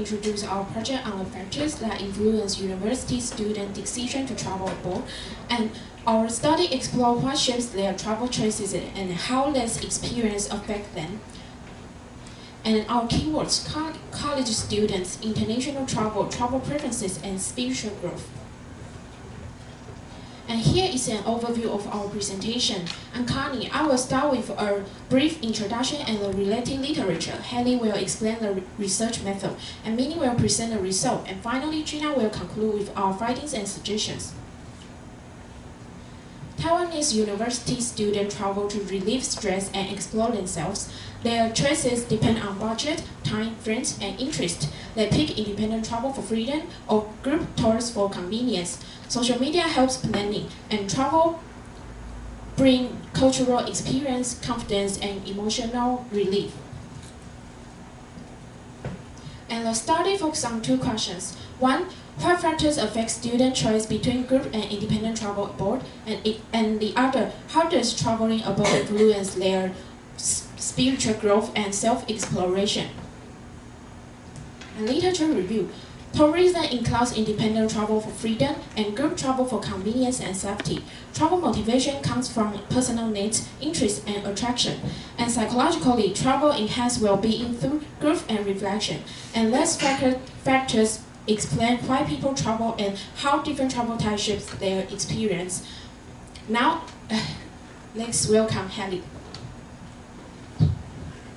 introduce our project on the factors that influence university student decision to travel abroad, and our study explores what shapes their travel choices and how this experience affects them. And our keywords: college students, international travel, travel preferences, and spiritual growth. And here is an overview of our presentation. I'm Connie. I will start with a brief introduction and the related literature. Haley will explain the research method, and Minnie will present the result. And finally, Gina will conclude with our findings and suggestions. Taiwanese university students travel to relieve stress and explore themselves. Their choices depend on budget, time, friends, and interest. They pick independent travel for freedom or group tours for convenience. Social media helps planning, and travel bring cultural experience, confidence, and emotional relief. And the study focuses on two questions. One, what factors affect student choice between group and independent travel abroad? And the other, how does traveling abroad influence their spiritual growth and self-exploration? And literature review. Tourism includes independent travel for freedom and group travel for convenience and safety. Travel motivation comes from personal needs, interests, and attraction. And psychologically, travel enhances well-being through growth and reflection. And these factors explain why people travel and how different travel types shape their experience. Now, let's welcome Haley.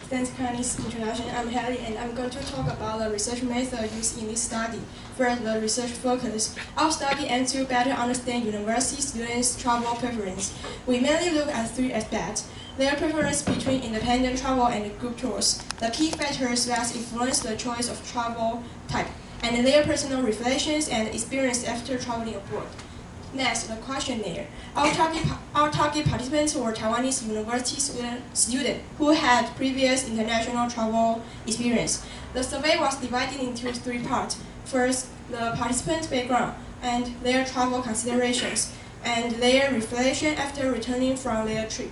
Thanks, Connie's introduction. I'm Haley, and I'm going to talk about the research method used in this study. First, the research focus. Our study aims to better understand university students' travel preference. We mainly look at three aspects: their preference between independent travel and group tours, the key factors that influence the choice of travel type, and their personal reflections and experience after traveling abroad. Next, the questionnaire. Our target participants were Taiwanese university students who had previous international travel experience. The survey was divided into three parts. First, the participants' background and their travel considerations, and their reflection after returning from their trip.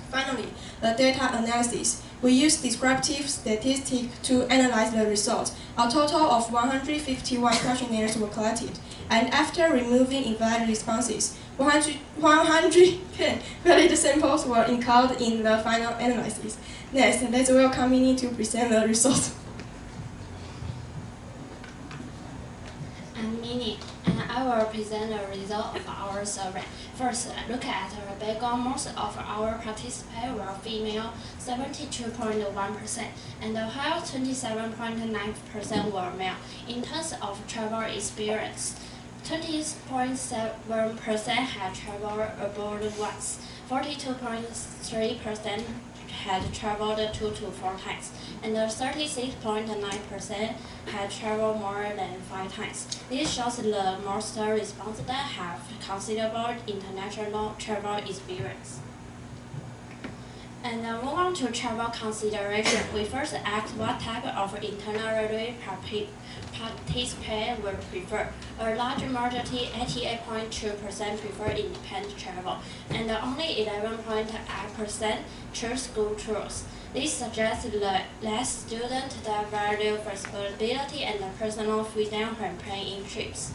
Finally, the data analysis. We used descriptive statistics to analyze the results. A total of 151 questionnaires were collected, and after removing invalid responses, 110 valid samples were included in the final analysis. Next, let's welcome Minnie to present the results. I'm Minnie, and I will present the result of our survey. First, look at our background. Most of our participants were female, 72.1%, and while 27.9% were male. In terms of travel experience, 20.7% had traveled abroad once, 42.3% had traveled 2 to 4 times, and 36.9% had traveled more than 5 times. This shows the most respondents have considerable international travel experience. And move on to travel consideration. We first asked what type of itinerary participants would prefer. A large majority, 88.2%, prefer independent travel, and only 11.8% chose group tours. This suggests that students that value flexibility and personal freedom when planning trips.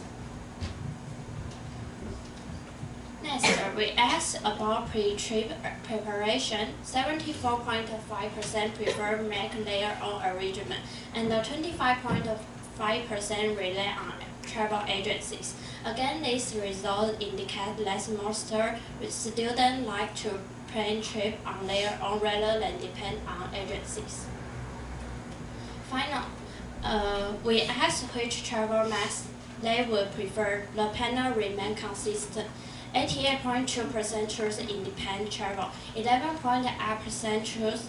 Next, we asked about pre-trip preparation. 74.5% prefer make their own arrangement, and 25.5% rely on travel agencies. Again, these results indicate that most students like to plan trips on their own rather than depend on agencies. Finally, we asked which travel methods they would prefer. The panel remained consistent. 88.2% chose independent travel, 11.8% chose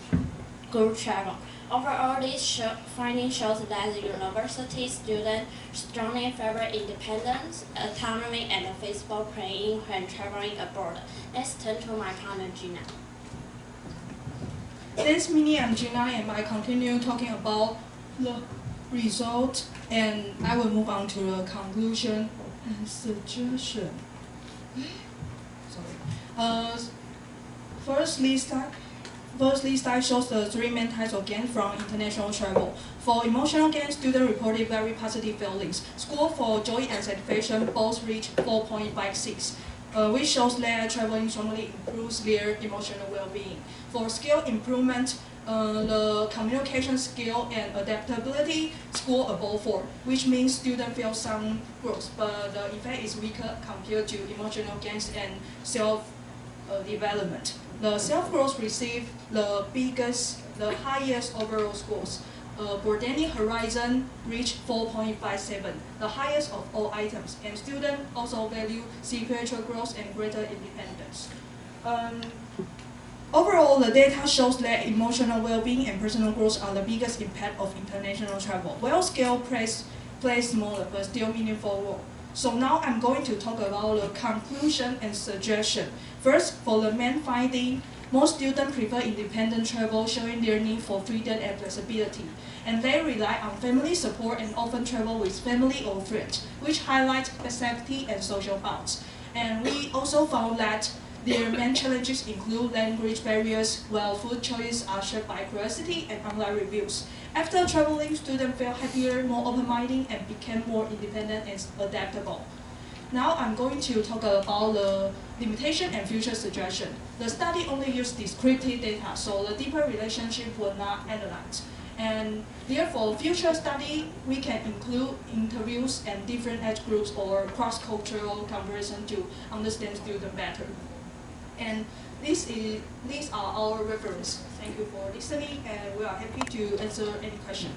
group travel. Overall, this finding shows that the university students strongly favor independence, autonomy, and flexible planning when traveling abroad. Let's turn to my partner, Gina. Thanks, Minnie and Gina, and I continue talking about the result, and I will move on to the conclusion and suggestion. Sorry. First, this time, First, this slide shows the three main types of gains from international travel. For emotional gains, students reported very positive feelings. Score for joy and satisfaction both reached 4.56, which shows that traveling strongly improves their emotional well-being. For skill improvement, the communication skill and adaptability score above 4, which means students feel some growth, but the effect is weaker compared to emotional gains and self-development. The self-growth received the highest overall scores. Botanic Horizon reached 4.57, the highest of all items, and students also value spiritual growth and greater independence. Overall, the data shows that emotional well-being and personal growth are the biggest impact of international travel. While scale plays smaller but still meaningful role. So now I'm going to talk about the conclusion and suggestion. First, for the main finding, most students prefer independent travel, showing their need for freedom and flexibility. And they rely on family support and often travel with family or friends, which highlights the safety and social bonds. And we also found that their main challenges include language barriers, while food choices are shaped by curiosity and online reviews. After traveling, students felt happier, more open-minded, and became more independent and adaptable. Now I'm going to talk about the limitation and future suggestion. The study only used descriptive data, so the deeper relationship were not analyzed. And therefore, future study, we can include interviews and different age groups or cross-cultural comparison to understand students better. And these are our references. Thank you for listening, and we are happy to answer any question.